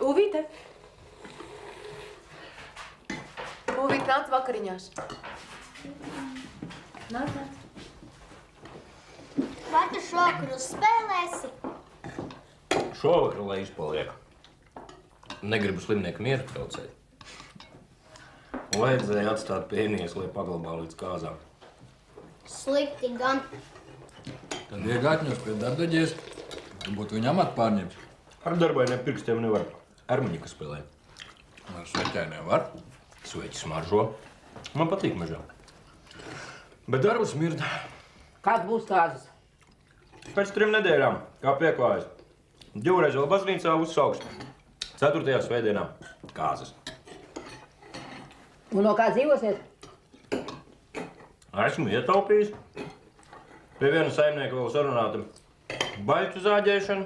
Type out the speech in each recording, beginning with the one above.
Uvīte. Uvīte, nāc vakariņās. Nāc. Vai tu šovakar uzspēlēsi? Šovakar, lai izpaliek. Negribu slimnieku mieru traucēt. Vajadzēja atstāt pienies, lai paglabā līdz kāzām. Slikti gan. Tad iegātņos pie dardaģies, būtu viņa amatu pārņemts. Ar darbainiem pirkstiem nevar. Armaņika spēlē. Ar sveķēniem var. Sveķi smaržo. Man patīk mežā. Bet darbs smird. Kad būs kāzas? Pēc 3 nedēļām, kā pieklājas. 2 reiz vēl baznīcā uzsauks. 4. svētdienā kāzas. Un no kā dzīvosiet? Esmu ietaupījis. Pie viena saimnieka vēl sarunāta baļķu zāģēšana.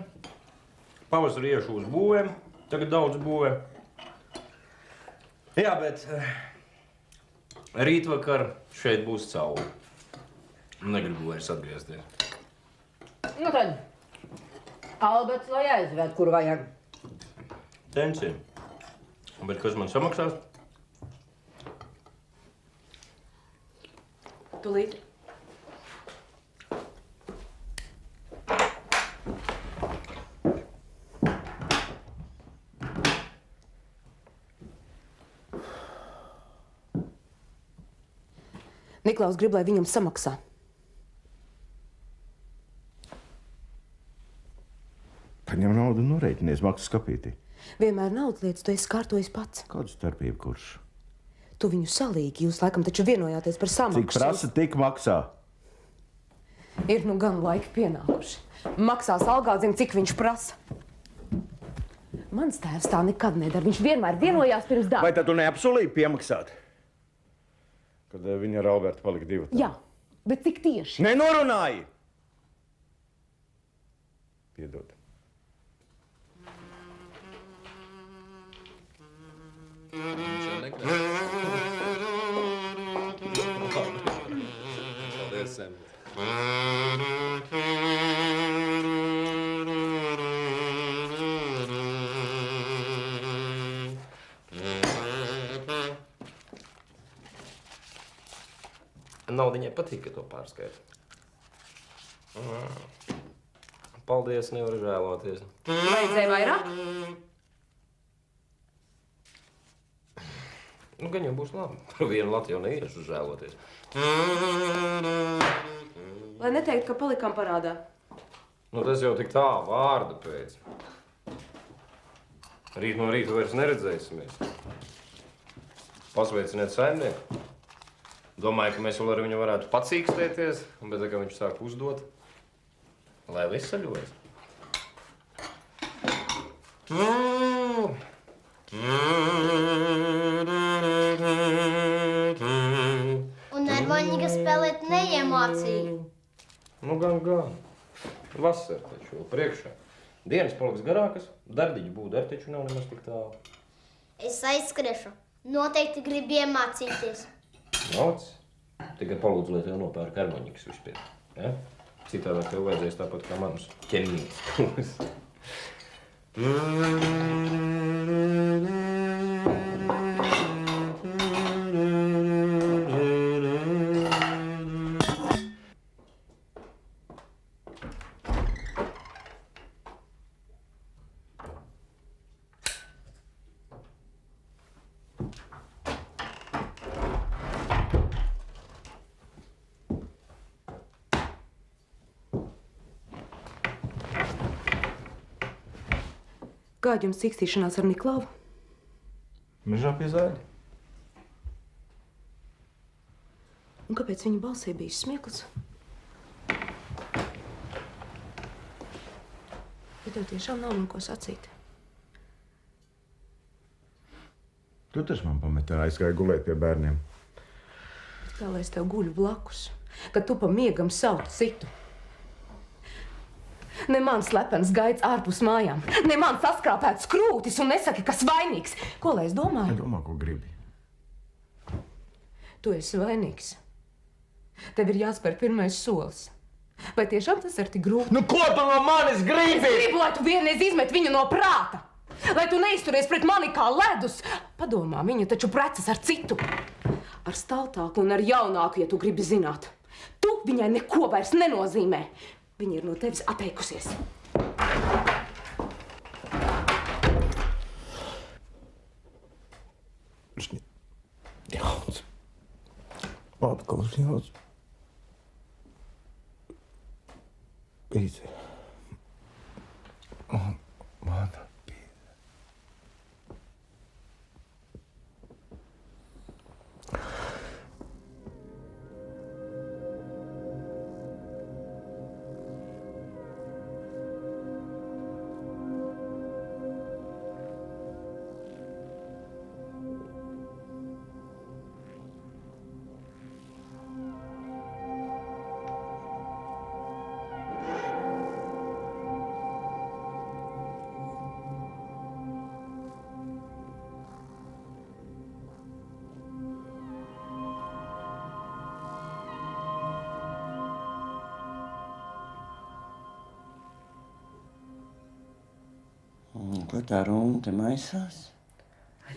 Pavasarī iešu uz būvēm. Tagad daudz būvē. Jā, bet rītvakar šeit būs cauri. Negribu vairs atgriezties. Nu tad, Alberts lai aizved, kur vajag. Tenci. Bet kas man samaksās? Tūlīt. Niklaus grib, lai viņam samaksā. Paņem naudu un norēķinies maksas kapītī. Vienmēr naudas lietas tu esi kārtojis pats. Kādu starpību kurš? Tu viņu salīgi, jūs laikam taču vienojāties par samaksu. Cik prasa, tik maksā. Ir nu gan laiki pienākuši. Maksās algā, zin, cik viņš prasa. Mans tēvs tā nekad nedara. Viņš vienmēr vienojās pirms darba. Vai tad tu neapsolīji piemaksāt? Kad viņa ar Albertu palika 2. Jā, bet cik tieši? Nenorunāji! Piedod. Viņš jau negrib. Paldies, Sem. Naudiņai patīk, ka to pārskaita. Paldies, nevaru žēloties. Vajadzēja vairāk? Nu, gan jau būs labi. Par vienu Latviju neiešu žēloties. Lai neteikt, ka palikām parādā. Nu, tas jau tik tā vārda pēc. Rīt no rīta vairs neredzēsimies. Pasveiciniet saimnieku. Domāju, ka mēs vēl ar viņu varētu pacīkstēties, bet tā kā viņš sāk uzdot, lai veseļojas. Un armoņika spēlēt neiemācīja. Nu, gan. Vasara taču vēl priekšā. Dienas paliks garākas, dardiņu būtu ar taču nav nemaz tik tālu. Es aizskriešu. Noteikti gribu iemācīties. Nauc, tikai palūdzu, lai tev nopērk armoņikas vispēc. Ja? Citādā tev vajadzēs tāpat kā manus ķemnītes. Kāda jums cīkstīšanās ar Niklauvu? Mežā pie zāļa. Un kāpēc viņa balsī bija smieklis? Ja tev tiešām nav man ko sacīt. Tu taču man pametā aizgāja gulēt pie bērniem. Tā, lai es tev guļu blakus, kad tu pa miegam sauc citu. Ne man slepens gaids ārpus mājām, ne man saskrāpēts krūtis un nesaki, kas vainīgs. Ko lai es domāju? Domā, ko gribi. Tu esi vainīgs. Tev ir jāspēr pirmais solis. Vai tiešām tas ir tik grūti? Nu, ko tu no manis gribi? Es gribu, lai tu vienreiz izmet viņu no prāta. Lai tu neizturies pret mani kā ledus. Padomā, viņa taču precas ar citu. Ar staltāku un ar jaunāku, ja tu gribi zināt. Tu viņai neko vairs nenozīmē. Viņa ir no tevis atteikusies. Jauns. Atkal jauns. Pīci. Man. Ko tā runa te maisās?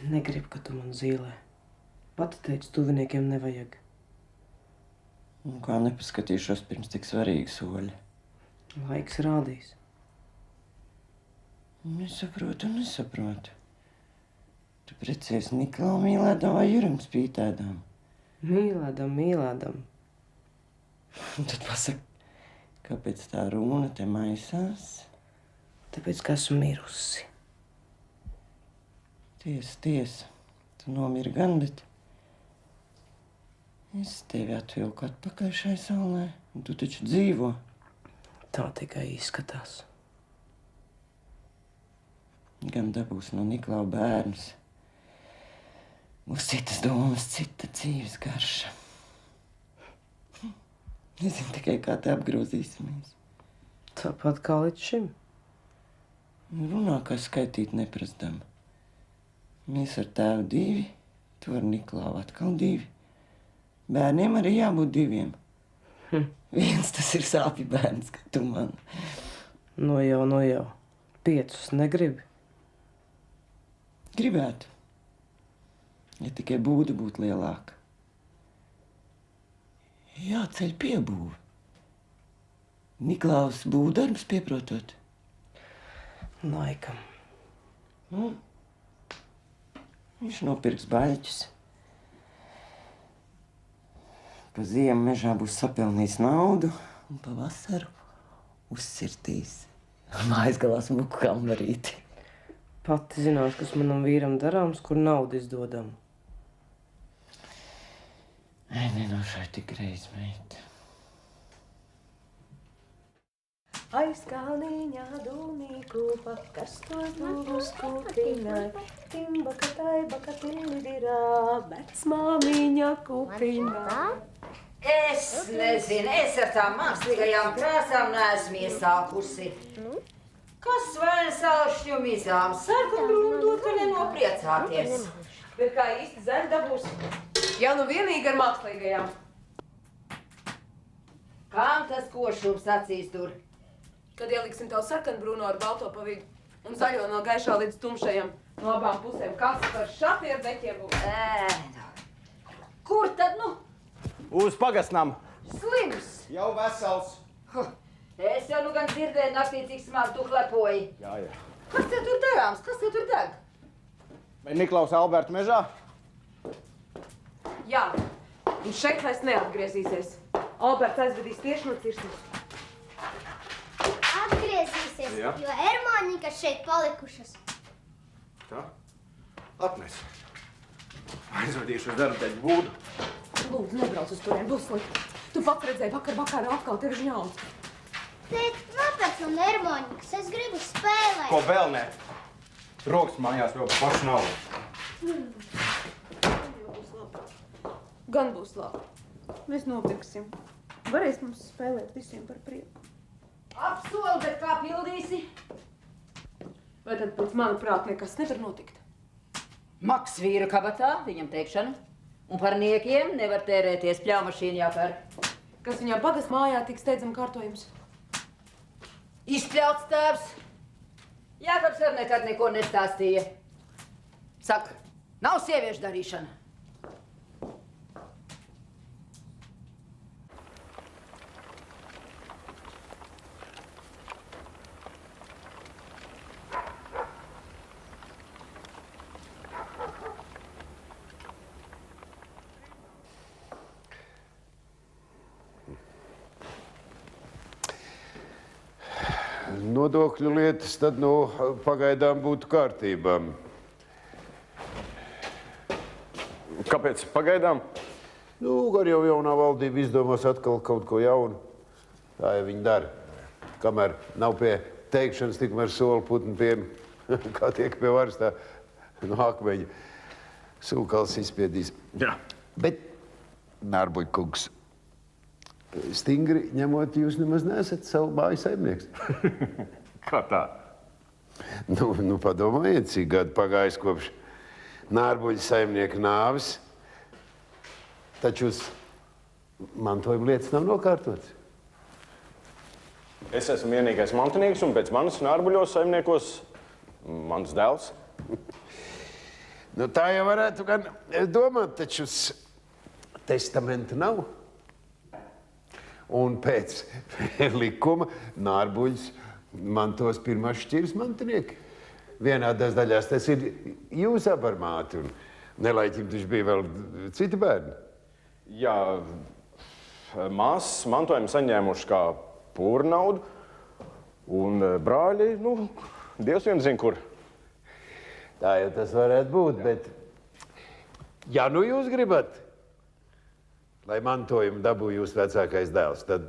Negribu, ka tu man zīlē. Pati teici, tuviniekiem nevajag. Un kā nepaskatīšos pirms tik svarīga soļa? Laiks rādīs. Nesaprotu. Tu precies Niklau mīlēdām vai Jurim spītēdām? Mīlēdam. Tad pasaka, kāpēc tā runa te maisās? Tāpēc, ka esmu mirusi. Tiesa. Tu nomiri gan, bet es tevi atvilku atpakaļ šai saulē, un tu taču dzīvo. Tā tikai izskatās. Gan dabūs no Niklau bērns. Būs citas domas, cita dzīves garša. Nezinu tikai, kā te apgrozīsimies. Tāpat kā līdz šim. Runā, kā skaitīt neprasdam. Mēs ar tēvu 2, tu ar Niklau atkal 2. Bērniem arī jābūt 2. Viens tas ir sāpju bērns, ka tu man. No jau. 5 negribi. Gribētu. Ja tikai būda būtu lielāka. Jāceļ piebūve. Niklaus būvdarbs pieprotot. Laikam. Viņš nopirks baļķus. Pa ziemu mežā būs sapelnījis naudu un pa vasaru uzsirtīs. Mājas galā smuku kambarīti. Pati zinās, kas manam vīram darāms, kur naudu izdodam. Ai, nenošai tik reiz, meita. Aiz kalniņā dūmīku pakastot būs kūtiņai. Timbakatai bakatīdirā, vecmāmiņa kūtiņā. Es nezinu, es ar tām mākslīgajām krāsām neesmu iesākusi. Kas vainas alšņu mizām? Sarkanbrūnu dot, ka nenopriecāties. Bet kā īsti zem dabūs? Jau nu vienīgi ar mākslīgajām. Kam tas košums acīs tur? Kad ieliksim tavu sarkanbrūno ar balto pa vidu un zaļo no gaišā līdz tumšajam no abām pusēm, kas par šapierdeķiem būs? Kur tad, nu? Uz pagastnam. Slims! Jau vesels. Es jau nu gan dzirdēju naktī, cik smagi tu hlepoji. Jā. Kas te tur darāms? Kas te tur deg? Vai Niklaus Alberta mežā? Jā, un šeit vairs neatgriezīsies. Alberts aizvedīs tieši no cirsmas. Atgriezīsies, Jā. jo ermāņikas šeit palikušas. Tā. Atnes. Aizvedīšu uz darbteģu būdu. Lūdzu, nebrauc uz turien, būs slikti. Tu pats redzēji vakar vakarā atkal tevi žņauts. Tēt, kāpēc man ermāņikas? Es gribu spēlēt. Ko vēl ne? Rokas mājās vēl pa pašu naudu. Gan būs labi. Mēs nopirksim. Varēs mums spēlēt visiem par prieku. Apsoli, bet kā pildīsi? Vai tad pēc mana prāta nekas nevar notikt? Maks vīra kabatā, viņam teikšana. Un par niekiem nevar tērēties, pļaumašīna jāpērk. Kas viņā bagas mājā tik steidzam kārtojums? Izpļauts tēvs. Jākaps ar nekad neko nestāstīja. Saka, nav sieviešu darīšana. Nodokļu lietas tad, pagaidām būtu kārtībā. Kāpēc pagaidām? Gar jau jaunā valdība izdomās atkal kaut ko jaunu. Tā jau viņi dara. Kamēr nav pie teikšanas, tikmēr soli putnu pie, kā tiek pie varas, tā no akmeņa sūkals izspiedīs. Jā. Bet, Nārbuļkungs, stingri ņemot, jūs nemaz neesat savu māju saimnieks. Kā tā? Padomājiet, cik gadu pagājis kopš Nārbuļa saimnieka nāves, taču uz mantojuma lietas nav nokārtots. Es esmu vienīgais mantinieks, un pēc manas Nārbuļos saimniekos mans dēls. Tā jau varētu gan domāt, taču uz testamenta nav. Un pēc likuma Nārbuļs mantos pirmās šķiras mantinieki. Vienādās daļās tas ir jūs abi ar māti, un nelaiķim taču bija vēl citi bērni. Jā, māsas mantojumu saņēmuši kā pūra naudu, un brāļi, Dievs vien zina, kur. Tā jau tas varētu būt, bet ja jūs gribat, lai mantojumu dabū jūs vecākais dēls, tad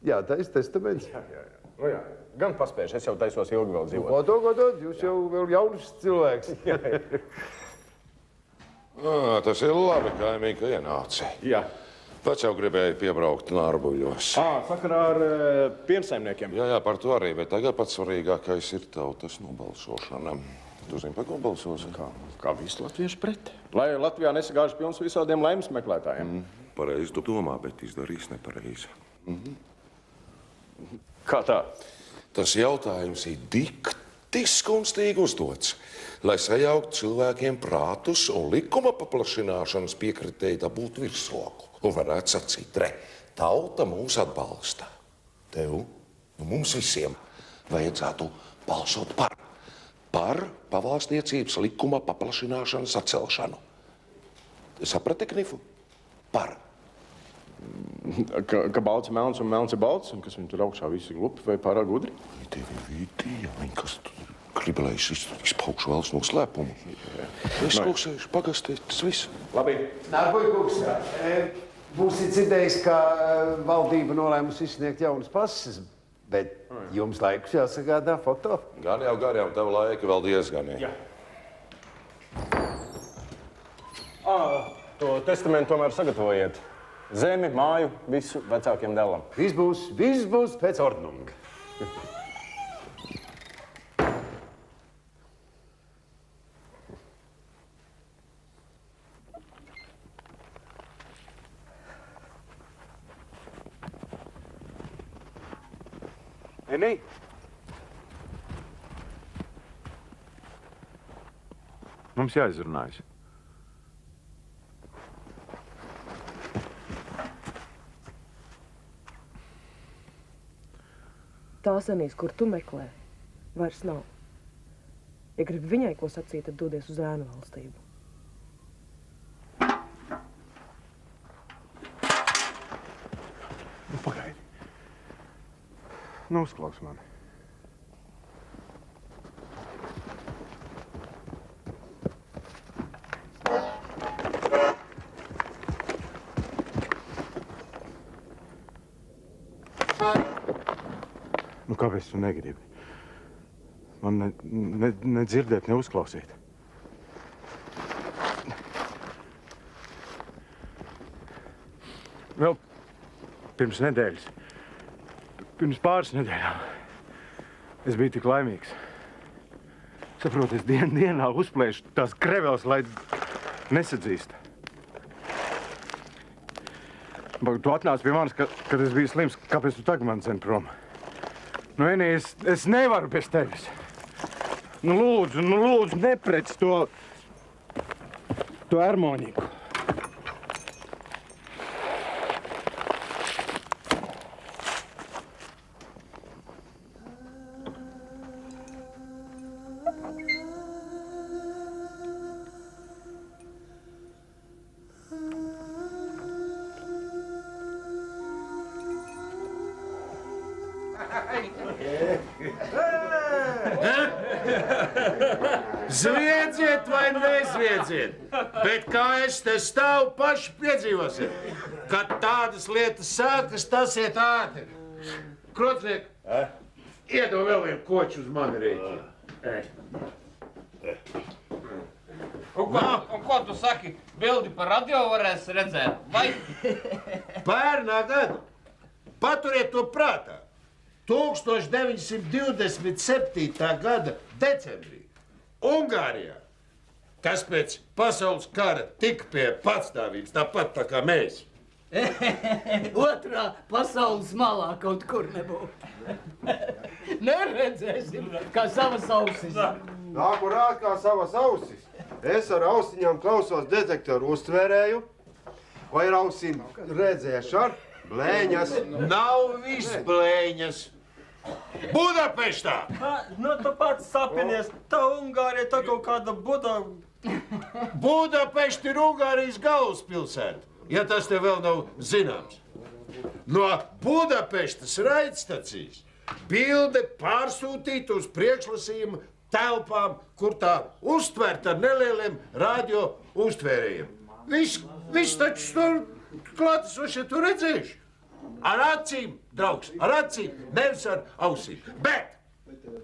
jātais testaments. Jā. Gan paspējuši, es jau taisos ilgi vēl dzīvot. Godot, jūs jau vēl jauns cilvēks. Tas ir labi, kaimīgi, ka ienāci. Jā. Pats jau gribēju piebraukt Nārbuļos. Sakarā ar piensaimniekiem. Jā, par to arī, bet tagad pats svarīgākais ir tautas nobalsošana. Tu zini, par ko balsosi? Kā visi latvieši pret. Lai Latvijā nesagāž pilns visādiem laimes meklētājiem. Pareizi tu domā, bet izdarīs nepareizi. Kā tā? Tas jautājums ir dikti skunstīgi uzdots, lai sajauktu cilvēkiem prātus un likuma paplašināšanas piekritēji dabūtu virsroku. Un varētu sacīt, tauta mūs atbalsta. Tev, mums visiem, vajadzētu balsot par pavalstniecības likuma paplašināšanas atcelšanu. Saprati, Knifu? Par. Ka balts ir melns un melns ir balts, un kas viņi tur augšā visi glupi vai pārāk gudri? Tevi vidīja, kas tu gribi, lai es izpaukšu vēlas no slēpumu. Es klausēšu, pagastīt, tas viss. Labi. Nārbuļkungs, būsi dzirdējis, ka valdība nolēmusi izsniegt jaunas pases, bet jums laikus jāsagādā foto. Gan jau, tev laika vēl diezgan. Jā. To testamentu tomēr sagatavojiet. Zemi, māju, visu vecākiem dēlam. Viss būs pēc ordnuma. Enī? Mums jāizrunājas. Tās Enīs, kur tu meklē, vairs nav. Ja gribi viņai ko sacīt, tad dodies uz ēnu valstību. Pagaidi. Uzklaus mani. Kāpēc tu negribi? Man ne dzirdēt, ne uzklausīt. Vēl pirms nedēļas, pirms pāris nedēļām, es biju tik laimīgs. Saproti, es dienā uzplēšu tās krevēles, lai nesadzīst. Tu atnāci pie manis, kad es biju slims. Kāpēc tu tagad man ceni prom? Enī, es nevaru bez tevis. Nu, lūdzu, neprec to harmoniku. Zviedziet vai nezviedziet, bet kā es te stāvu, paši piedzīvosiet. Kad tādas lietas sākas, tas iet ātri. Krocniek, iedod vēl vienu koču uz mani rēķinu. Un ko tu saki? Bildi par radio varēs redzēt, vai? Pērnā gada. Paturiet to prātā. 1927. gada decembrī Ungārijā, kas pēc pasaules kara tika pie patstāvības, tāpat tā kā mēs. Otrā pasaules malā kaut kur nebūtu. Neredzēsim, kā savas ausis. Nāku rāt kā savas ausis. Es ar austiņām klausos detektoru uztvērēju, vai ar ausīm redzēšu ar blēņas. Nav viss blēņas. Budapeštā! Nu, tu pats sapinies, tā Ungārija tā kaut kāda Budapešta ir Ungārijas galvaspilsēta, ja tas tev vēl nav zināms. No Budapeštas raidstacijas bilde pārsūtīta uz priekšlasījumu telpām, kur tā uztvērt ar nelieliem radio uztvērējiem. Viss taču tur klātesošie tu redzējuši. Ar acīm, draugs, ar acīm, nevis ar ausīm. Bet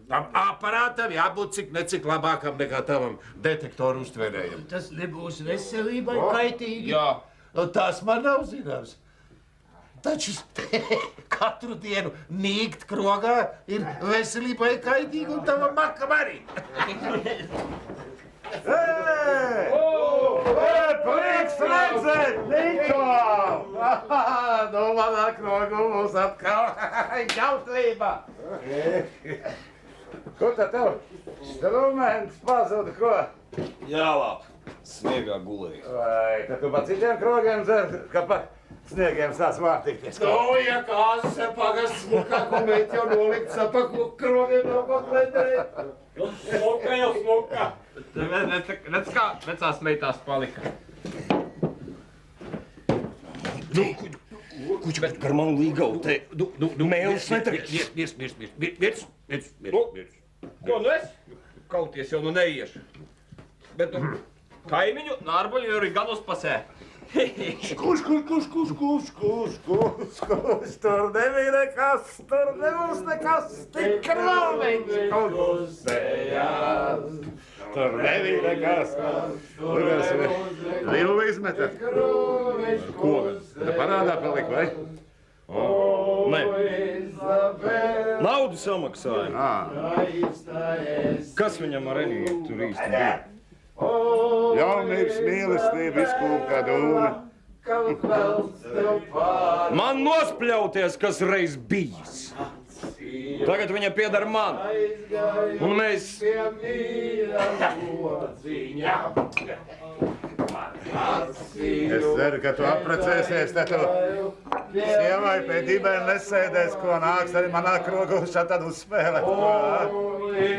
tam aparātam jābūt cik necik labākam nekā tavam detektoru uztvērējam. Tas nebūs veselībai kaitīgi. Jā, tas man nav zināms. Taču katru dienu nīkt krogā ir veselībai kaitīgi un tavam makam arī. Prieks redzēt, Niko! Nu, manā krogu mums atkal jautrība. Ko tā tev? Struments pazuda, ko? Jā, labi. Sniegā gulēju. Vai, tad tu pa citiem krogiem dzer, ka pa sniegiem sāc vārtīties? Nu, ja kāds pagasts smukāk un meit jau nolikt sapaku krogiem nav ko klētēt. Jau smuka. Redz, kā vecās meitās palika. Kuģi, bet gar manu līgavu te, mēlis netrīs. Mirs. Ko, nu es? Kauties jau nu neiešu. Bet nu, kaimiņu nārbaļu arī gan uzpasē. Kurš, tur nebija nekas, tur nebūs nekas, tik krāmeņš kaut uzsējās. Tur nebija nekas. Lielu izmetat. Ko? Tā parādā palika, vai? Nē. Naudu samaksāja. Kas viņam ar Eniju tur īsti bija? Jaunības mīlestība izkūp kā dūme. Man nospļauties, kas reiz bijis. Tagad viņa pieder man. Un mēs... Es ceru, ka tu apprecēsies, tad tu sievai pie dibēm nesēdēs, ko nāks arī manā krogūšā tad uzspēlēt.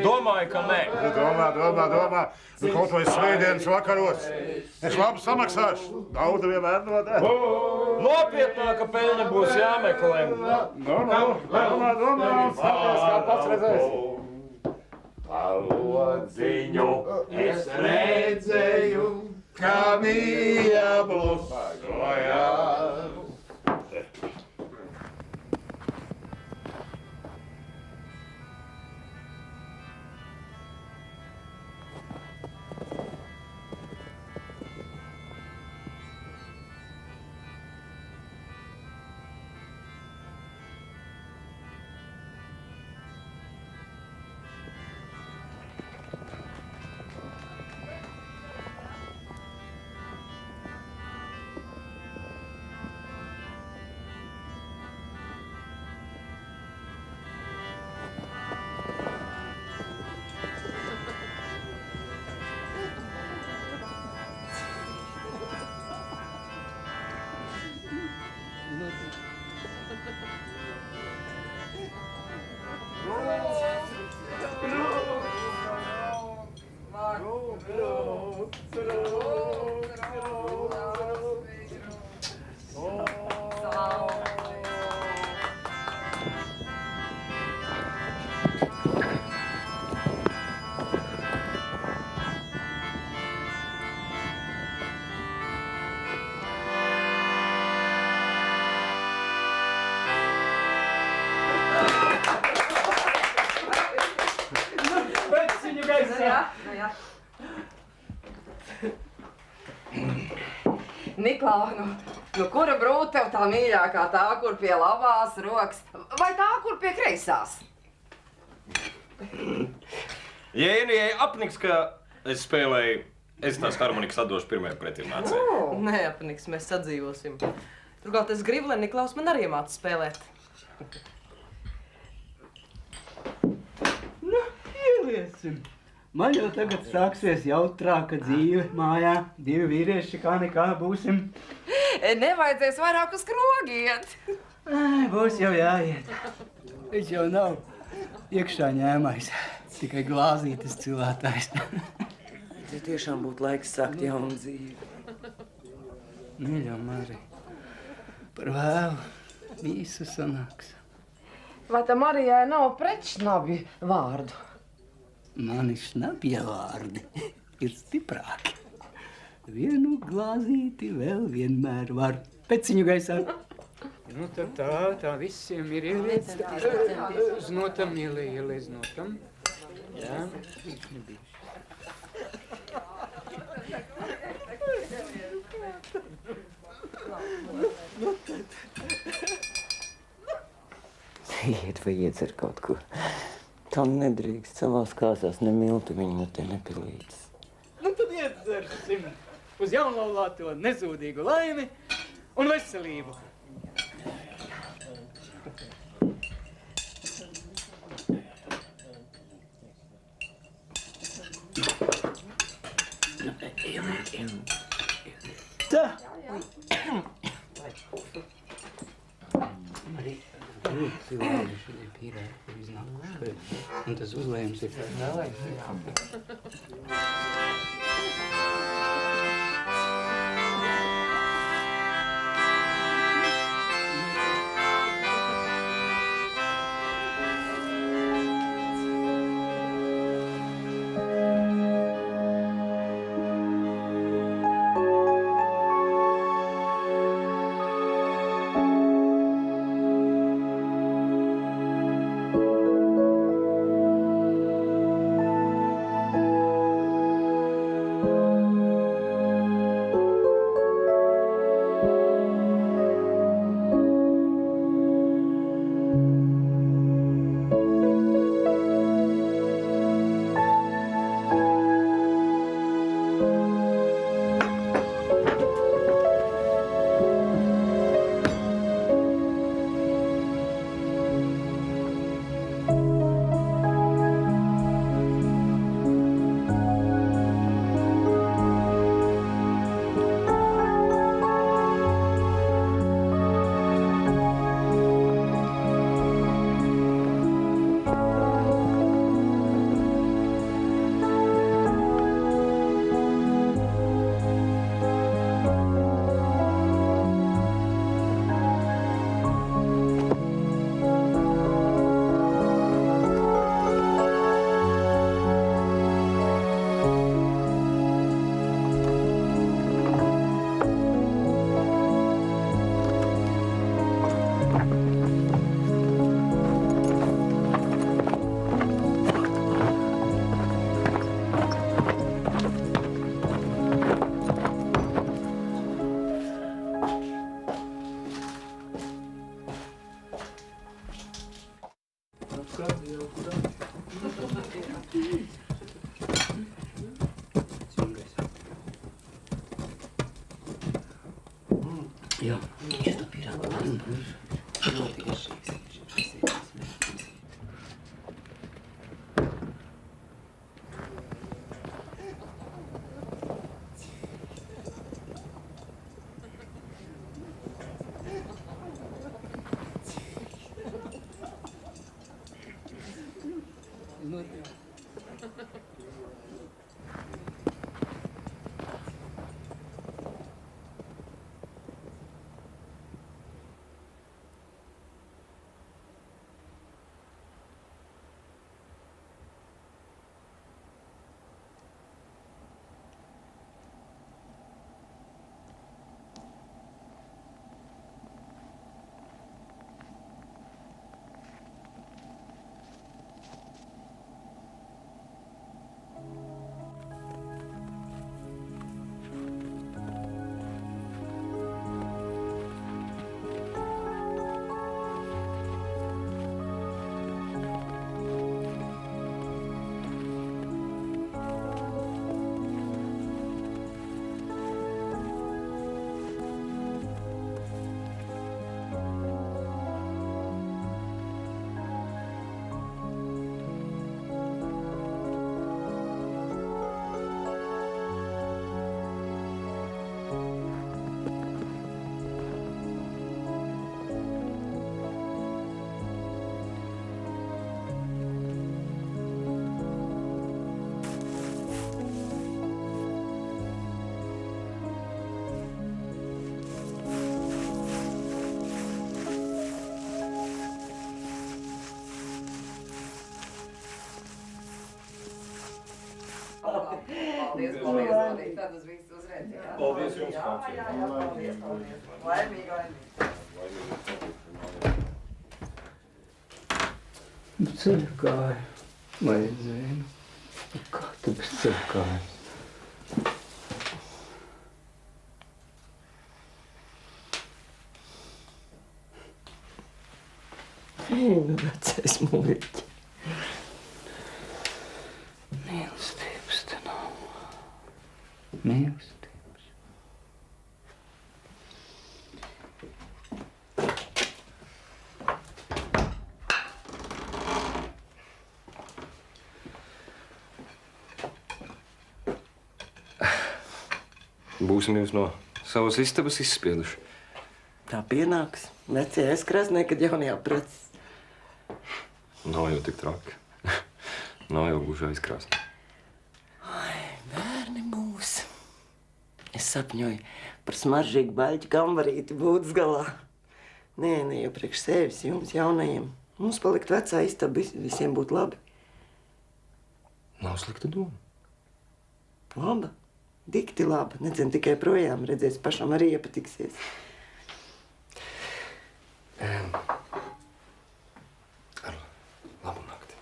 Domāju, ka nē. Domā. Nu, kaut vai svētdienas vakaros. Es labi samaksāšu. Naudu vienmēr nodēļ. Nopietnāka peļņa būs jāmeklē. Domā. Sāties, kā pats redzēsi. Palodziņu es redzēju, kā mīja blusojās. Jā. Niklau, nu kura brūta tev tā mīļākā? Tā, kur pie labās rokas, vai tā, kur pie kreisās? Ja apniks, ka es spēlēju, es tās harmonikas atdošu pirmajai pretimnācēji. Neapniks, mēs sadzīvosim. Turklāt es gribu, lai Niklaus man arī māca spēlēt. Nu, ieliesim. Man jau tagad sāksies jautrāka dzīve mājā. 2 vīrieši kā nekā būsim. Nevajadzēs vairāk uz krogu iet. Būs jau jāiet. Viņš jau nav iekšā ņēmais. Tikai glāzītes cilvētājs. Te tiešām būtu laiks sākt jaunu dzīvi. Mīļo Marija, par vēlu visu sanāks. Vai tam Marijai nav pretšnabju vārdu? Mani šnabja vārdi ir stiprāki. Vienu glāzīti vēl vienmēr var. Peciņu gaisā. Nu tad tā visiem ir ieliec. Uz notam ieliec notam. Jā, viņš nebija. Iet vai iedzer kaut ko. Tam nedrīkst savās kāsās ne miltu viņu mutē nepilītas. Nu tad iedzersim uz jaunlaulāto nezūdīgu laimi un veselību. Tā. Un tas uzlējums ir Jā, iestop ir. paldies, paldies, paldies. Tad uz visu uzreiz. Paldies jums, jā, paldies, paldies. Laimīgi, laimīgi. Ceļu kāju. Vajadzēja. Kā tu bez ceļu kājas? Nu, vecais muļķi. Mīlestības te nav. Mīlestības. Būsim jūs no savas istabas izspieduši. Tā pienāks. Vecie aizkrāsnē, kad jaunajā preces. Nav jau tik traki. Nav jau gluži aizkrāsni. Bērni mūs. Es sapņoju par smaržīgu baļķu kambarīti būtas galā. Nē, ne jau priekš sevis, jums jaunajiem. Mums palikt vecā istaba, visiem būtu labi. Nav slikta doma. Laba? Dikti laba. Nedzinu tikai projām, redzēs, pašam arī iepatiksies. Ar labu nakti.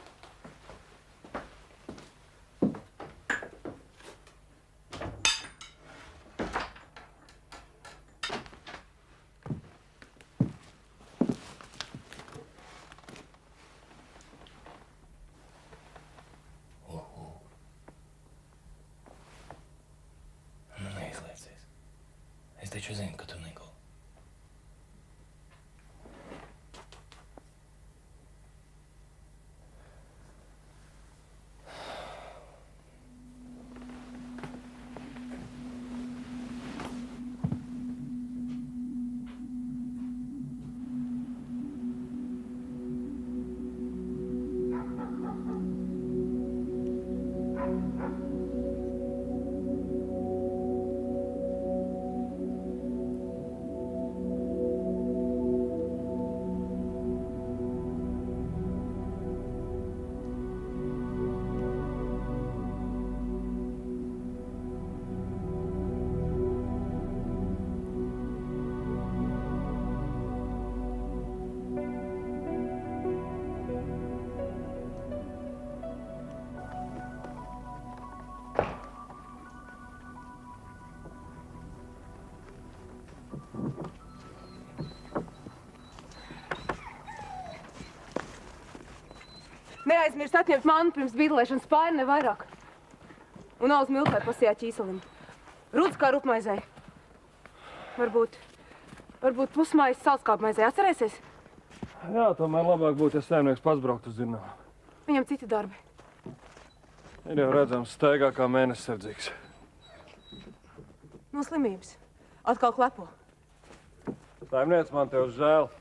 Neizliecies. Es taču zinu, ka tu neguli. Neaizmirst atņemt mannu pirms bīdelēšanas pāri, ne vairāk. Un alus miltē pasijā ķīselim. Rūdz kā rupmaizei. Varbūt pusmājas salskāpmaizei atcerēsies? Jā, tomēr labāk būtu, ja saimnieks pats braukt uz dzirnavu. Viņam citi darbi. Ir jau redzams, staigā kā mēnessardzīgs. No slimības. Atkal klepo. Saimniec, man tev žēl.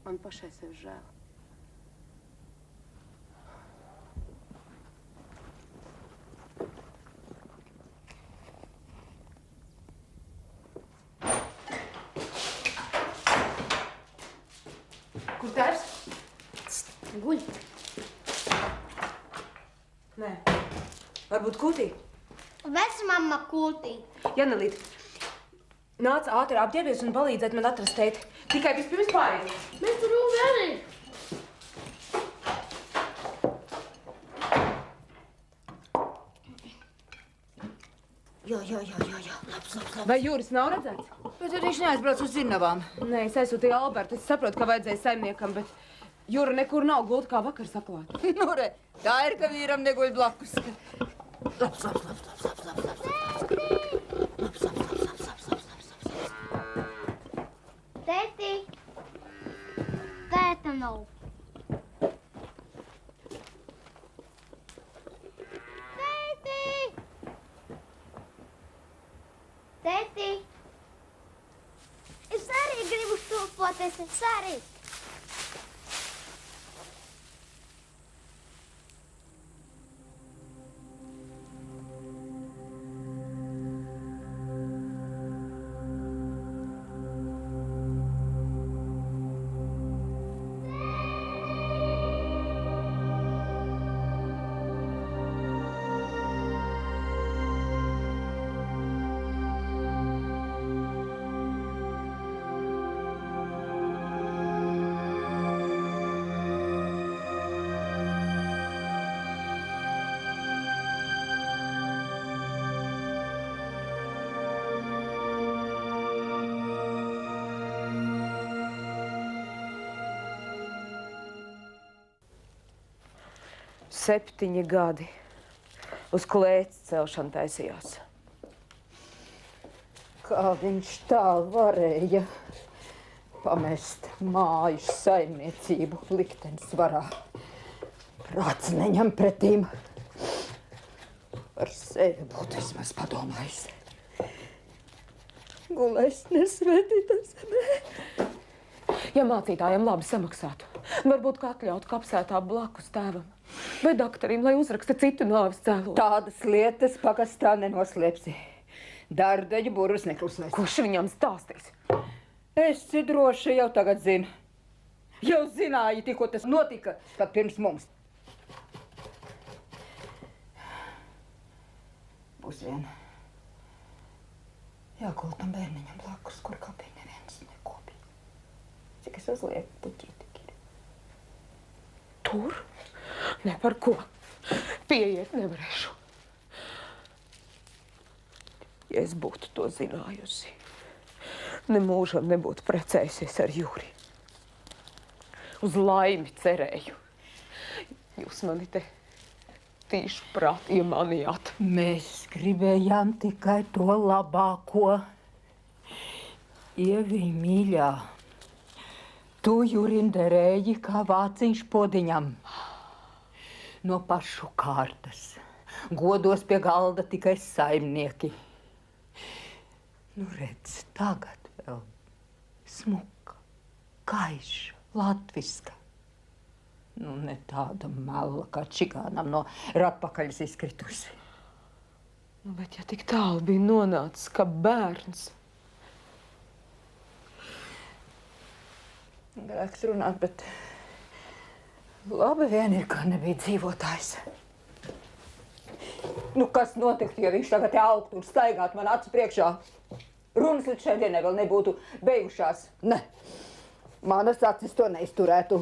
Man pašai sev žēl. Kur tēvs? Guļ. Nē. Varbūt kūtī? Vecmamma kultī. Janelīt, nāc ātri apģērbies un palīdzēt man atrast tēti. Tikai vispirms pārējiem. Mēs tur rūvi arī. Jā. Labs. Vai Jūris nav redzēts? Bet tad viņš neaizbrauc uz dzirnavām. Nē, es aizsūtīju Albertu. Es saprotu, ka vajadzēja saimniekam, bet Jūra nekur nav gulta kā vakar saklāta. Nu, re, tā ir, ka vīram neguļ blakus. Labs. Tēti. Tēta nav. Tēti. Es arī gribu stulpoties, es arī. 7 gadi. Uz klēts celšanu taisījās. Kā viņš tā varēja pamest māju saimniecību liktenes varā? Prāts neņem pretīm. Par sevi būtu vismaz padomājis. Gulēs nesvētītā zemē. Ja mācītājiem labi samaksātu, varbūt kā atļautu kapsētā blakus tēvam. Vai doktorim, lai uzraksta citu nāves cēloni. Tādas lietas pagastā nenoslēpsi. Dārdeļu burus neklusēs. Kurš viņam stāstīs? Es droši jau tagad zinu. Jau zināju, tikko tas notika, pat pirms mums. Būs vien jāgūt tam bērniņam blakus, kur kapī neviens nekopī. Cik es uzlieku puķīti ir. Tur? Ne par ko. Pieiet nevarēšu. Ja es būtu to zinājusi, nemūžam nebūtu precējusies ar Jūri. Uz laimi cerēju. Jūs mani te tīšu prāti iemanījāt. Mēs gribējām tikai to labāko. Ieviņ mīļā, tu Jurim derēji kā vāciņš podiņam. No pašu kārtas. Godos pie galda tikai saimnieki. Nu redz, tagad vēl smuka, kaiša, latviska. Nu ne tāda mela, kā čigānam no ratpakaļas izkritusi. Nu, bet ja tik tālu bija nonācis, ka bērns. Grēks runāt, bet labi vien ir, ka nebija dzīvotājs. Nu, kas notiktu, ja viņš tagad augtu un staigātu man acu priekšā? Runas līdz šai dienai vēl nebūtu beigušās. Ne, manas acis to neizturētu.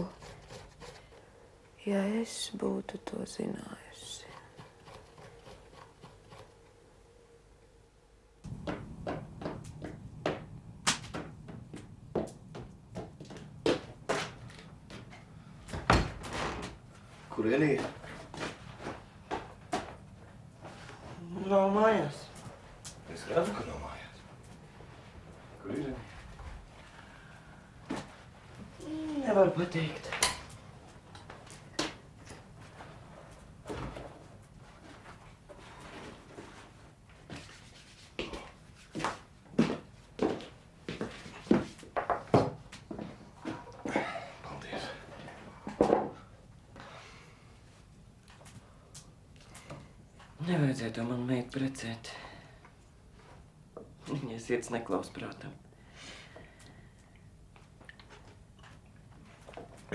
Ja es būtu to zinājusi. Kur Elija? Nav mājās. Es redzu, ka nav mājās. Kur ir? Nevar pateikt. Paldies. Nevajadzētu man meitu precēt. Viņai sirds neklaus prātam.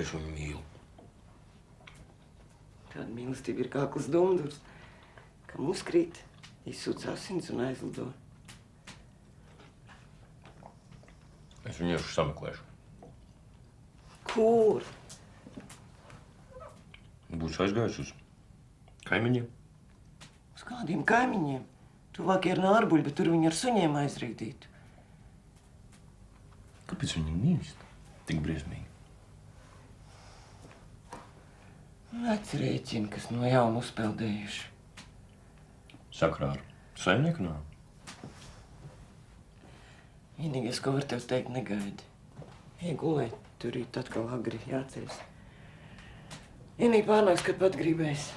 Es viņu mīlu. Tāda mīlestība ir kā kakls dumdurs, kam uzkrīt, izsūc asins un aizlido. Es viņu iešu sameklēšu. Kur? Būšu aizgājis uz kaimiņiem. Uz kādiem kaimiņiem? Tuvāk ir nārbuļi, bet tur viņi ar suņiem aizrīdītu. Kāpēc viņi mīst? Tik briesmīgi. Veci rēķini, kas no jauna uzpeldējuši. Sakrā ar saimnieku nāvu. Vienīgais, ko var tev teikt, negaidi. Ej gulēt, tur rīt atkal agri jāceļas. Vienīgi pārnāks, kad pat gribēs.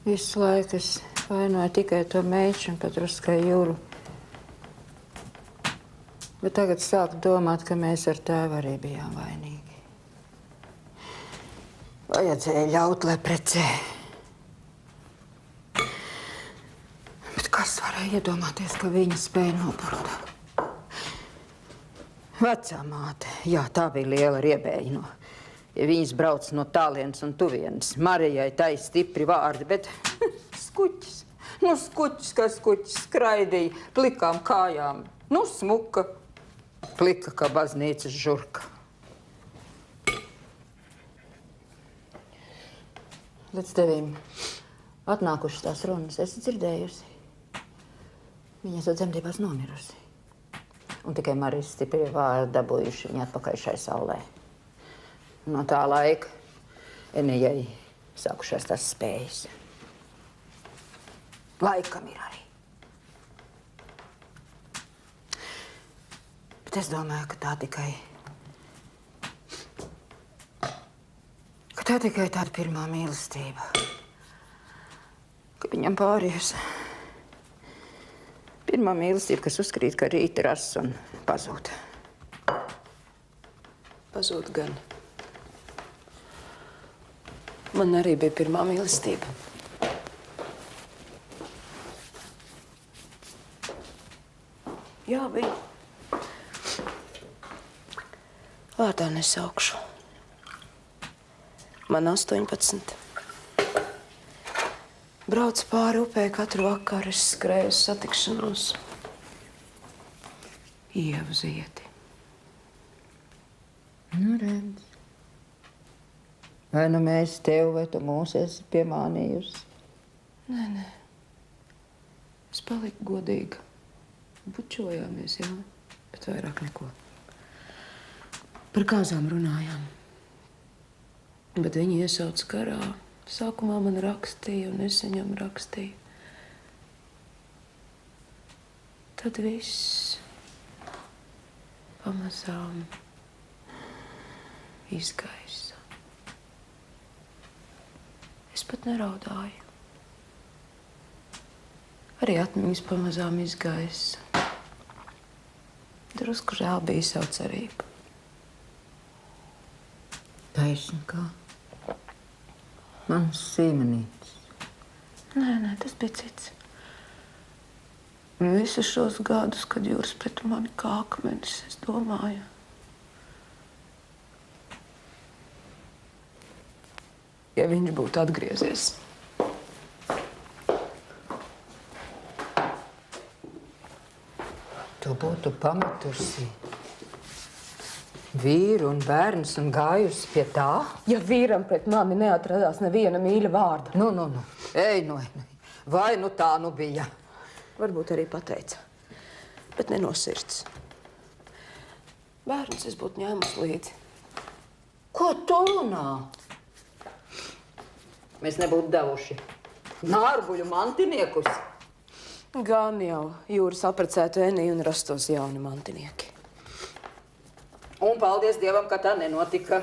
Visu laiku es vainoju tikai to meitu un pat Ruskai Jūru. Bet tagad sāku domāt, ka mēs ar tēvu arī bijām vainīgi. Vajadzēja ļaut, lai precē. Bet kas varēja iedomāties, ka viņa spēja nopurot? Vecā māte, jā, tā bija liela riebēja ja viņas brauc no tālienes un tuvienes. Marijai tai stipri vārdi, bet skuķis. Skuķis kā skuķis skraidīja plikām kājām. Smuka, plika kā baznīcas žurka. Līdz tevīm atnākušas tās runas esi dzirdējusi. Viņa esot dzemdībās nomirusi. Un tikai Marijas stipri vārdi dabūjuši viņu atpakaļ šai saulē. No tā laika Enijai sākušās tās spējas. Laikam ir arī. Bet es domāju, ka tā tikai tāda pirmā mīlestība. Ka viņam pāries. Pirmā mīlestība, kas uzkrīt, ka rīt ras un pazūd. Pazūd gan. Man arī bija pirmā mīlestība. Jā, bija. Vārdā nesaukšu. Man 18. Brauc pāri upē katru vakaru, es skrēju uz satikšanos. Ievu Zieti. Redz. Vai mēs tev vai tu mūs esi piemānījusi? Nē. Es paliku godīga. Bučojāmies, jā, bet vairāk neko. Par kāzām runājām. Bet viņi iesauca karā. Sākumā man rakstīja, un es viņam rakstīju. Tad viss pamazām izgaisa. Es pat neraudāju. Arī atmiņas pamazām izgaisa. Drusku žēl bija savu cerību. Taisni kā? Mans sīmenītis. Nē, tas bija cits. Visus šos gadus, kad jūras pret mani kā akmenis, es domāju. Ja viņš būtu atgriezies. Tu būtu pametusi vīru un bērnus un gājusi pie tā? Ja vīram pret mani neatradās neviena mīļa vārda. Nu. Ej, vai nu tā nu bija? Varbūt arī pateica, bet ne no sirds. Bērnus es būtu ņēmusi līdzi. Ko tu runā? Mēs nebūtu devuši nārbuļu mantiniekus. Gan jau jūras apprecētu Eniju un rastos jauni mantinieki. Un paldies Dievam, ka tā nenotika.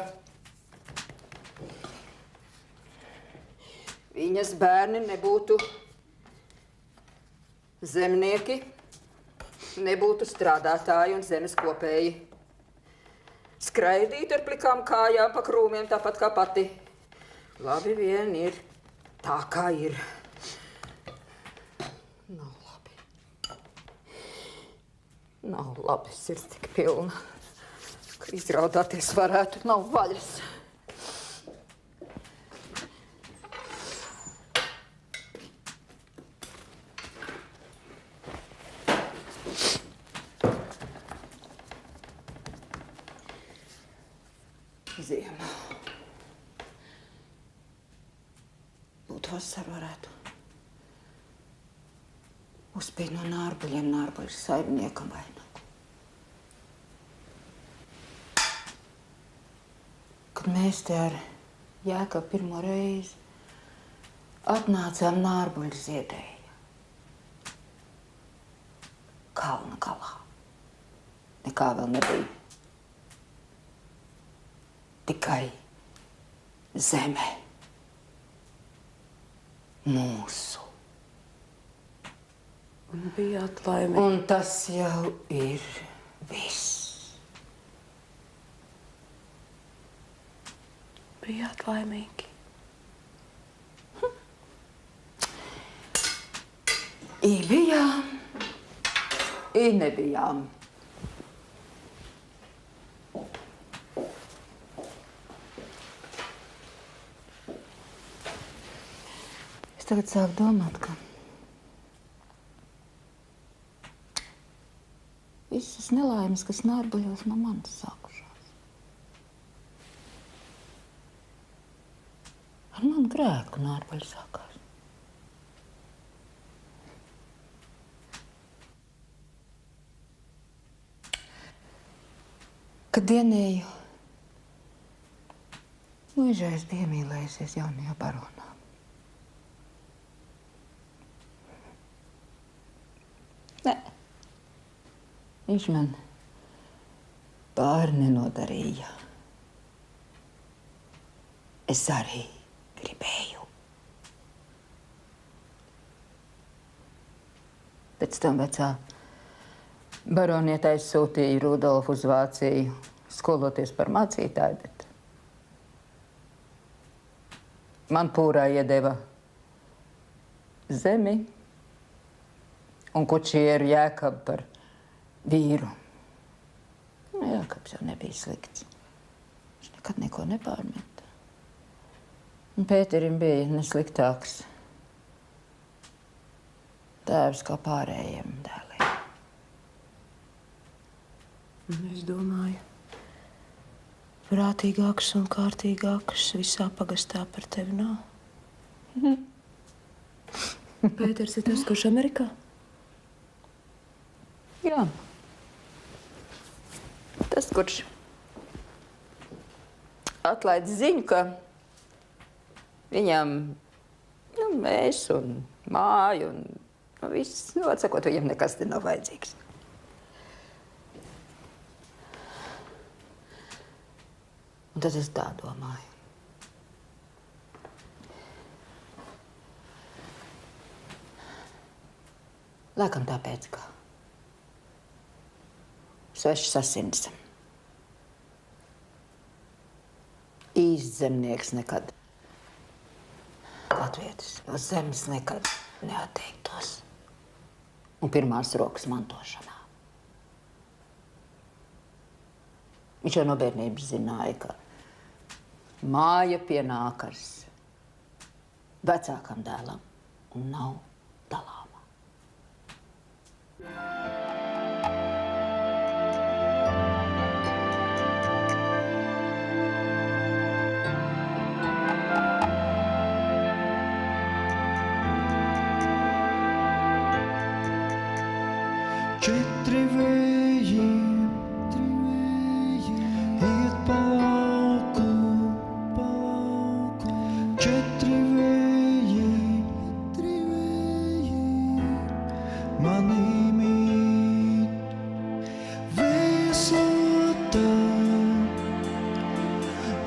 Viņas bērni nebūtu zemnieki, nebūtu strādātāji un zemes kopēji. Skraidīt ar plikām kājām pa krūmiem tāpat kā pati. Labi vien ir tā, kā ir. Nav labi, sirds tik pilna, ka izraudāties varētu, nav vaļas. Ziema. Būtu vasara varētu. Uzspīd no nārbuļiem, nārbuļu saimniekam vai nu. Kad mēs te ar Jēkabu pirmo reizi atnācām nārbuļu ziedēja. Kalna galā. Nekā vēl nebija. Tikai zeme. mūsu. Un bijāt laimīgi. Un tas jau ir viss. Bijāt laimīgi. I bijām, I nebijām. Es tagad sāku domāt, ka visas nelaimes, kas Nārbuļos no manis sākušās, ar manu grēku Nārbuļi sākās. Kad dienēju, mūžais bija iemīlējusies jaunajā baronā. Nē, viņš man pāri nenodarīja. Es arī gribēju. Pēc tam vecā baroniete aizsūtīja Rudolfu uz Vāciju skoloties par mācītāju, bet man pūrā iedeva zemi un kučieru Jēkabu par vīru. Jēkabs jau nebija slikts. Viņš nekad neko nepārmeta. Un Pēterim bija nesliktāks tēvs kā pārējiem dēliem. Es domāju, prātīgāks un kārtīgāks visā pagastā par tevi nav. Pēters ir tas, kurš Amerikā? Jā. Tas, kurš atlaid ziņu, ka viņam mēs un māju un viss, atsakot, viņam nekas te nav vajadzīgs. Un tad es tā domāju. Laikam tāpēc, ka svešs asins. Īsts zemnieks nekad, latvietis, no zemes nekad neatteiktos. Un pirmās rokas mantošanā. Viņš jau no bērnības zināja, ka māja pienākas vecākam dēlam un nav dalāma. Četri vēji iet pa lauku, četri vēji manī mīt. Vēslota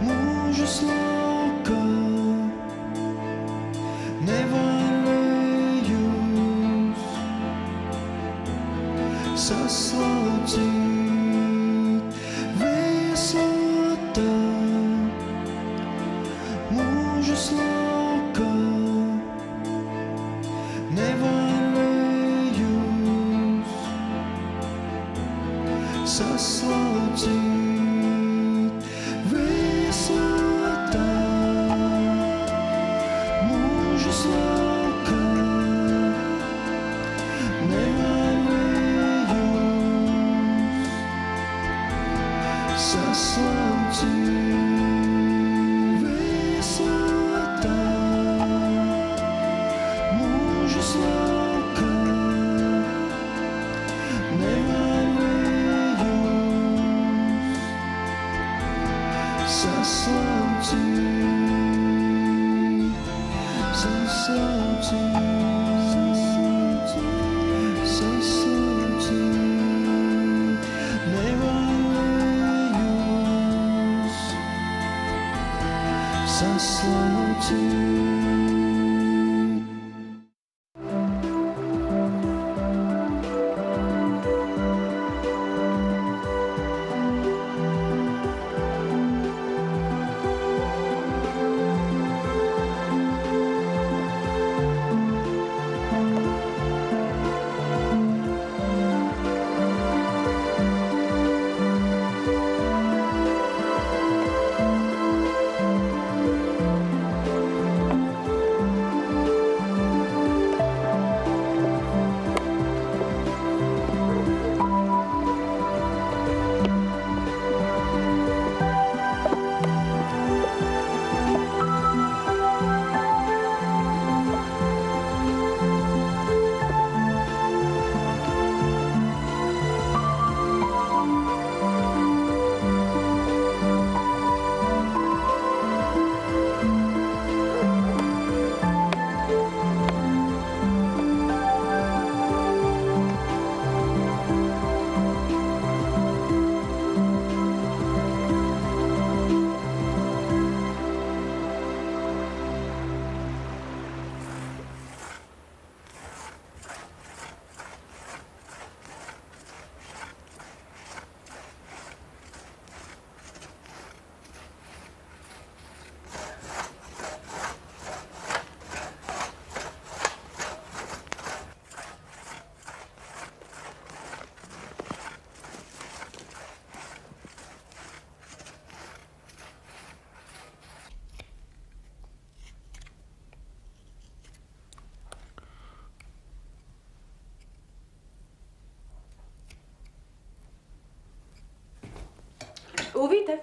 mūžas lauka, nevar vējus saslaucīt. Vēslota mūžas lauka, nevar vējus saslaucīt. Vēslota mūžas lauka, nevar vējus saslaucīt. Vēslota mūžas lauka, nevar vējus saslaucīt. Saslaucīt, saslaucīt, nevar vējus saslaucīt. Uvīte.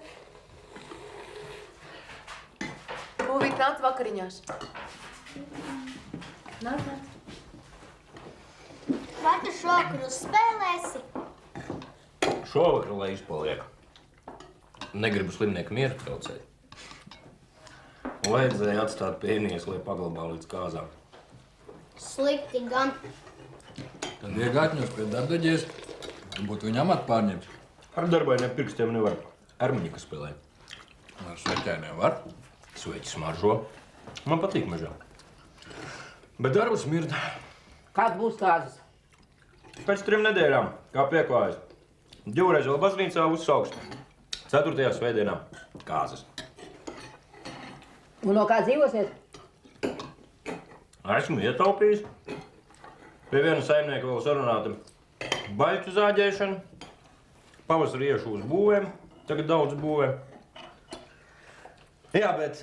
Uvīte, nāc vakariņās. Nāc. Vai tu šovakar uzspēlēsi? Šovakar, lai izpaliek. Negribu slimnieku mieru traucēt. Vajadzēja atstāt pienies, lai paglabā līdz kāzām. Slikti gan. Tad vieglāk atņems pie dardaģies, būtu viņa amatu pārņemts. Ar darbainiem pirkstiem nevar. Armiņika spēlē. Ar sveķēniem var. Sveķi smaržo. Man patīk mežā. Bet darbs mirda. Kad būs kāzas? Pēc 3 nedēļām, kā pieklājas. 2 reizes vēl baznīcā uzsauks. 4. svētdienā kāzas. Un no kā dzīvosiet? Esmu ietaupījis. Pie viena saimnieka vēl sarunāta baļķu zāģēšana. Pavasarī iešu uz būvēm. Tagad daudz būvē. Jā, bet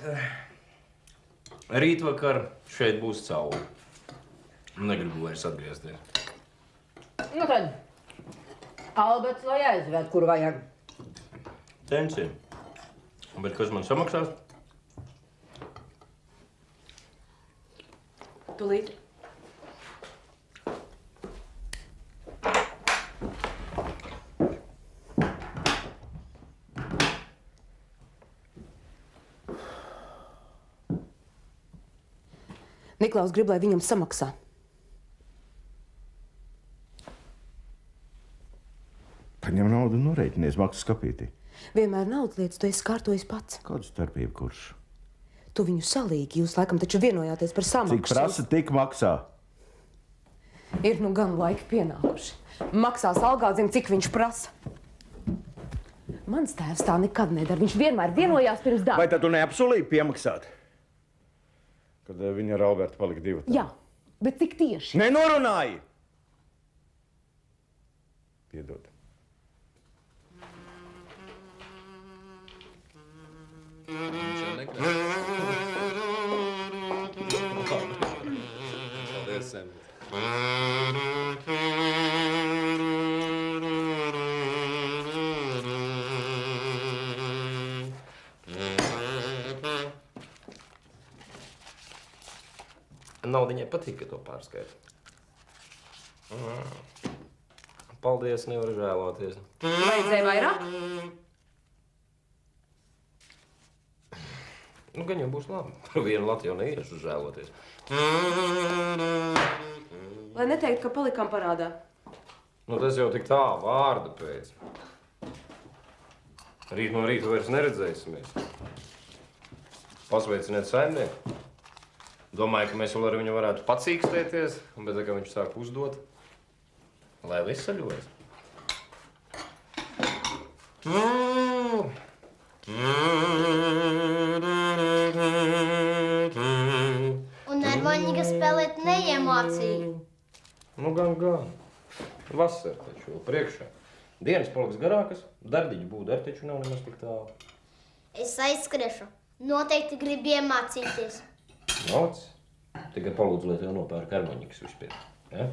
rītvakar šeit būs cauri. Negribu vairs atgriezties. Nu tad, Alberts vai aizved, kur vajag? Tencini. Bet kas man samaksās? Tūlīt. Niklaus grib, lai viņam samaksā. Paņem naudu un norēķinies maksas kapītī. Vienmēr naudas lietas tu esi kārtojis pats. Kādu starpību kurš? Tu viņu salīgi, jūs laikam taču vienojāties par samaksu. Cik prasa, tik maksā. Ir nu gan laiki pienākuši. Maksās algā, zin, cik viņš prasa. Mans tēvs tā nekad nedara. Viņš vienmēr vienojās pirms darba. Vai tad tu neapsolīji piemaksāt? Kad viņa ar Albertu palika divi. Jā, bet cik tieši? Nenorunāji! Piedod. Viņš jau nekrāt. Paldies, Sem. Naudiņai patīk, ka to pārskaita. Paldies, nevaru žēloties. Vajadzēja vairāk? Nu, gan jau būs labi. Par vienu Latviju neiešu žēloties. Lai neteikt, ka palikām parādā. Nu, tas jau tik tā vārda pēc. Rīt no rīta vairs neredzēsimies. Pasveiciniet saimnieku. Domāju, ka mēs vēl ar viņu varētu pacīkstēties, bet tā kā viņš sāk uzdot, lai viss saļojas. Un armoņika spēlēt neiemācīja. Nu, gan. Vasara taču vēl priekšā. Dienas paliks garākas, dardiņu būdari taču nav nemaz tik tālu. Es aizskriešu. Noteikti gribu iemācīties. Noc. Tikai palūdzu, lai tev nopērk armoņikas vispirms. Ja?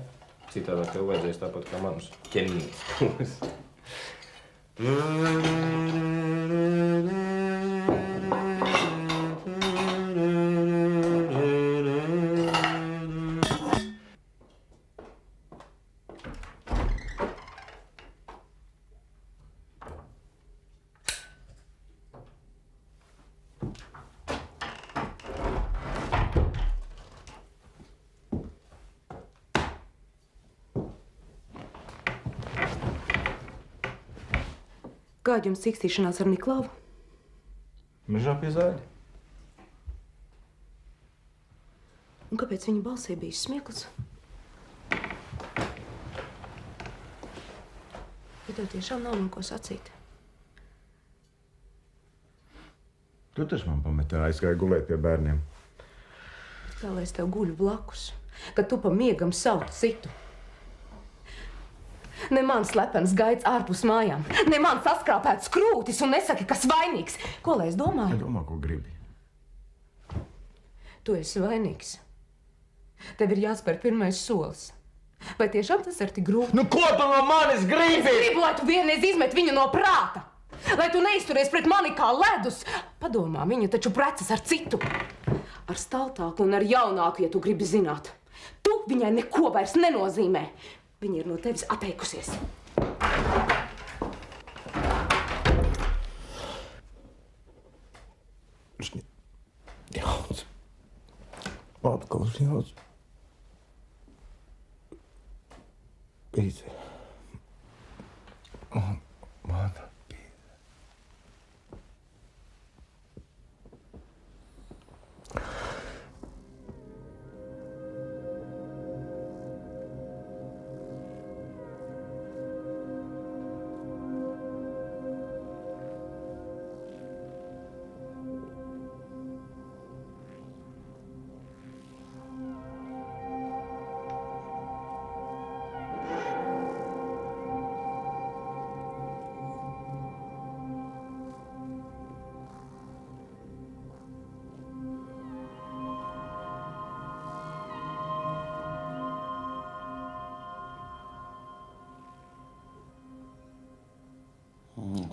Citādā tev vajadzēs tāpat kā manus ķemītes. Kāda jums cikstīšanās ar Niklauvu? Mežā pie zāļa. Un kāpēc viņa balsī bija smiekls? Ja tev tiešām nav man ko sacīt. Tu taču man pametā aizgāja gulēt pie bērniem. Kā lai es tev guļu blakus, kad tu pa miegam sauc citu? Ne man slepens gaids ārpus mājām, ne man saskrāpēts krūtis un nesaki, kas vainīgs. Ko lai es domāju? Domā, ko gribi. Tu esi vainīgs. Tev ir jāspēr pirmais solis. Vai tiešām tas ir tik grūti? Nu, ko tu no manis gribi? Es gribu, lai tu vienreiz izmet viņu no prāta. Lai tu neizturies pret mani kā ledus. Padomā, viņa taču precas ar citu. Ar staltāku un ar jaunāku, ja tu gribi zināt. Tu viņai neko vairs nenozīmē. Viņa ir no tevis atteikusies. Jauns. Atkal jauns. Pīci. Man.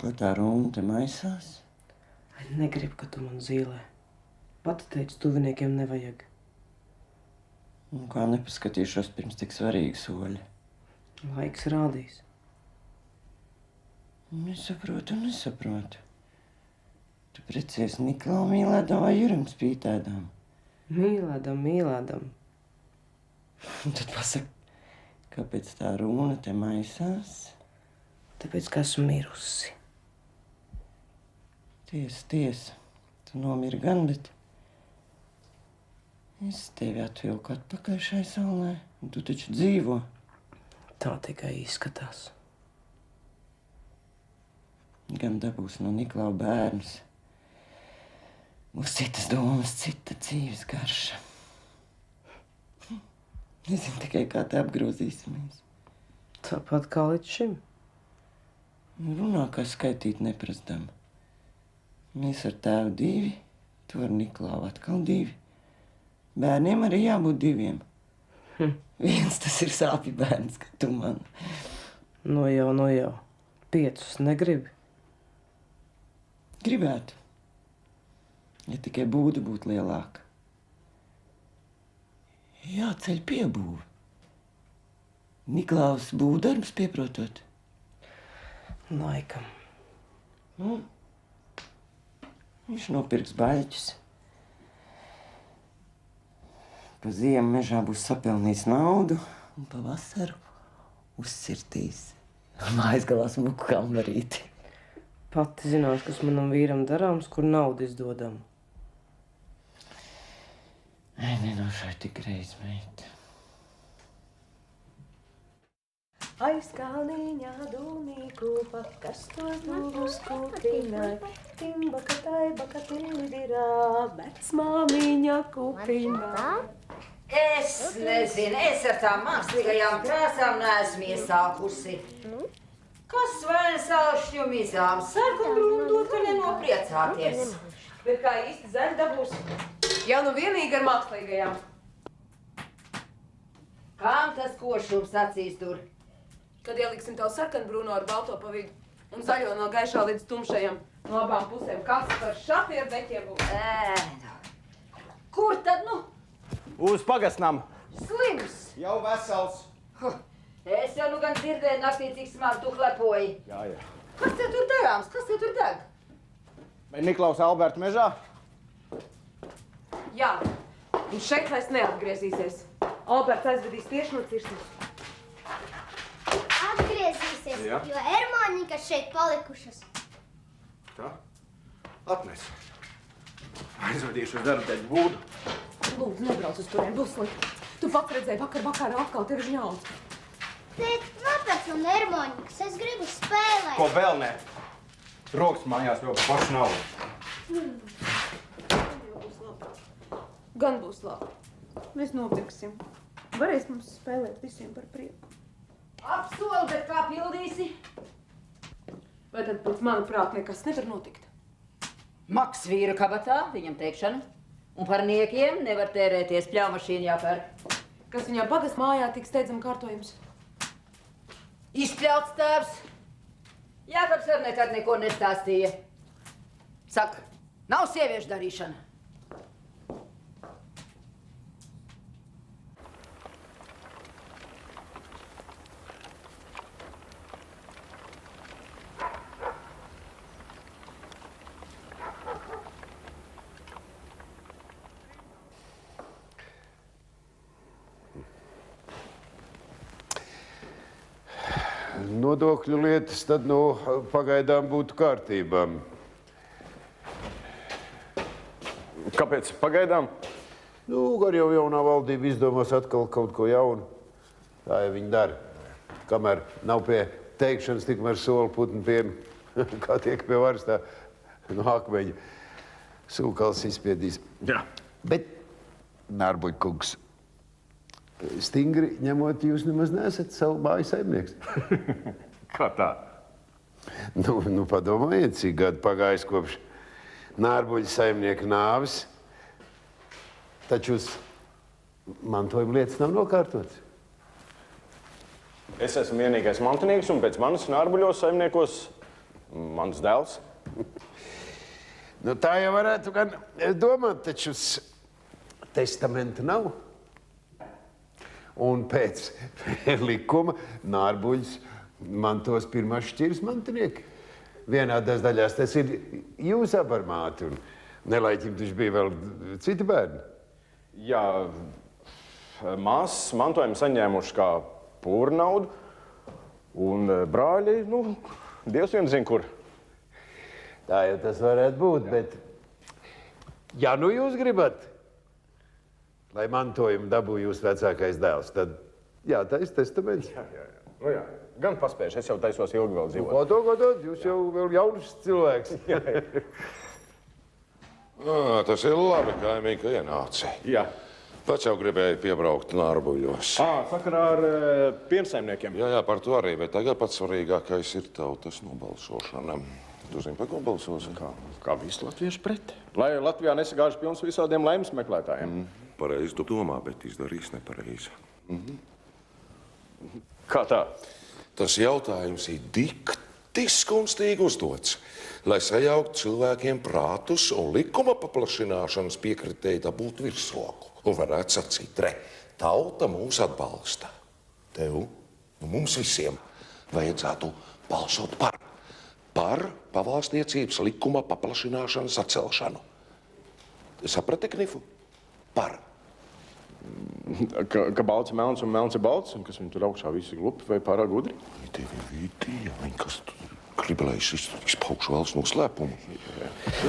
Ko tā runa te maisās? Negribu, ka tu man zīlē. Pati teici, tuviniekiem nevajag. Kā nepaskatīšos pirms tik svarīga soļa? Laiks rādīs. Nesaprotu. Tu precies Niklau mīlēdam vai Jurim spītēdam? Mīlēdam. Tad pasaka, kāpēc tā runa te maisās? Tāpēc, ka esmu mirusi. Tiesa. Tu nomiri gan, bet es tevi atvilku atpakaļ šai saulē, un tu taču dzīvo. Tā tikai izskatās. Gan dabūs no Niklau bērnus. Būs citas domas, cita dzīves garša. Nezinu tikai, kā te apgrozīsimies. Tāpat kā līdz šim. Runā, kā skaitīt neprasdam. Mēs ar tēvu 2, tu ar Niklau atkal 2. Bērniem arī jābūt 2. Viens tas ir sāpju bērns, ka tu man. No jau. 5 negribi. Gribētu. Ja tikai būtu lielāka. Jāceļ piebūve. Niklaus būvdarbs pieprotot. Laikam. Viņš nopirks baļķus. Pa ziemu mežā būs sapelnījis naudu un pa vasaru uzsirtīs. Mājas galā smuku kalmarīti. Pati zināšu, kas manam vīram darāms, kur naudu izdodam. Ai, nenošai tik reiz, meita. Aiz kalniņā dūmīku pakastos būvus kūpinai. Timbakatai bakatīdirā, vecmāmiņa kūpinā. Es nezinu, es ar tām mākslīgajām krāsām neesmu iesākusi. Kas vēnsāšņu mizām, sarkanbrūnu dod, ka nenopriecāties. Bet kā īsti zaļi dabūs? Jau nu vienīgi ar mākslīgajām. Kam tas košums acīs tur? Kad ieliksim tev sarkanbrūno ar balto pa vidu un zaļo no gaišā līdz tumšajam no abām pusēm, kas par šatiem beķiem būs? Kur tad, nu? Uz pagastnam. Slims. Jau vesels. Es jau nu gan dzirdēju naktī, cik smagi tu klepoji. Jā. Kas te tur darāms? Kas te tur deg? Vai Niklaus Alberta mežā? Jā, un šeit vairs neatgriezīsies. Alberts aizvedīs tieši no cirsmas. Atgriezīsies, Jā. jo Ermonikas šeit palikušas. Tā? Atnes. Aizvadīšu uz darbu teikt būdu. Lūdzu, nebrauc uz turien, būs slikti. Tu pats redzēji vakar vakarā atkal tevi žņauts. Tēt, kāpēc un Ermonikas? Es gribu spēlēt. Ko vēl ne? Rokas mājās vēl pa pašu naudu. Gan būs labi. Mēs nopirksim. Varēs mums spēlēt visiem par prieku. Apsoli, bet kā pildīsi? Vai tad pēc mana prāta nekas nevar notikt? Maks vīra kabatā, viņam teikšana. Un par niekiem nevar tērēties, pļaumašīna jāpērk. Kas viņā pagas mājā tik steidzam kārtojums? Izpļauts tēvs. Jākaps ar nekad neko nestāstīja. Saka, nav sieviešu darīšana. Nodokļu lietas tad, pagaidām būtu kārtībā. Kāpēc pagaidām? Gar jau jaunā valdība izdomās atkal kaut ko jaunu. Tā jau viņi dara. Kamēr nav pie teikšanas, tikmēr soli putni piem, kā tiek pie varas, tā no akmeņa sūkals izspiedīs. Jā. Bet, Nārbuļkungs, stingri ņemot, jūs nemaz neesat savu māju saimnieks. Kā tā? Padomājiet, cik gadu pagājis kopš Nārbuļa saimnieka nāves, taču uz mantojuma lietas nav nokārtotas. Es esmu vienīgais mantinieks, un pēc manis Nārbuļos saimniekos mans dēls. Tā jau varētu gan domāt, taču uz testamenta nav. Un pēc likuma Nārbuļs mantos pirmās šķiras mantinieki. Vienādās daļās tas ir jūs abi ar māti, un nelaiķim taču bija vēl citi bērni. Jā, māsas mantojumu saņēmuši kā pūra naudu, un brāļi, Dievs vien zina, kur. Tā jau tas varētu būt, bet ja jūs gribat, lai mantojumu dabū jūsu vecākais dēls, tad jātaisa testaments. Jā. Gan paspējuši, es jau taisos ilgi vēl dzīvot. Godot, jūs jau vēl jauns cilvēks. Tas ir labi, kaimiņi, ka ienāci. Jā. Pats jau gribēju piebraukt Nārbuļos. Sakarā ar piensaimniekiem. Jā, par to arī, bet tagad pats svarīgākais ir tautas nobalsošana. Tu zini, par ko balsosi? Kā visi latvieši pret. Lai Latvijā nesagāž pilns visādiem laimes meklētājiem. Pareizi tu domā, bet izdarīs nepareizi. Kā tā? Tas jautājums ir dikti skunstīgi uzdots, lai sajauktu cilvēkiem prātus un likuma paplašināšanas piekritēji dabūt virsroku. Un varētu sacīt, tauta mūs atbalsta. Tev, mums visiem, vajadzētu balsot par pavalsniecības likuma paplašināšanas atcelšanu. Saprati, Knifu? Par. Ka balts ir melns un melns ir balts, un kas viņi tur augšā visi glupi vai pārāk gudri? Tevi vīdīja, kas tu gribi, lai es izpaukšu valsts noslēpumu.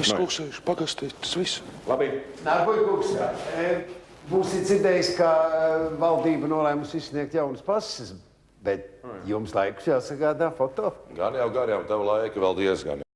Es klausējuši, pagastē, tas viss. Labi. Nārbuļkungs, būsit dzirdējis, ka valdība nolēmusi izsniegt jaunas pases, bet jums laikus jāsagādā foto. Gan jau, tev laika vēl diezgan.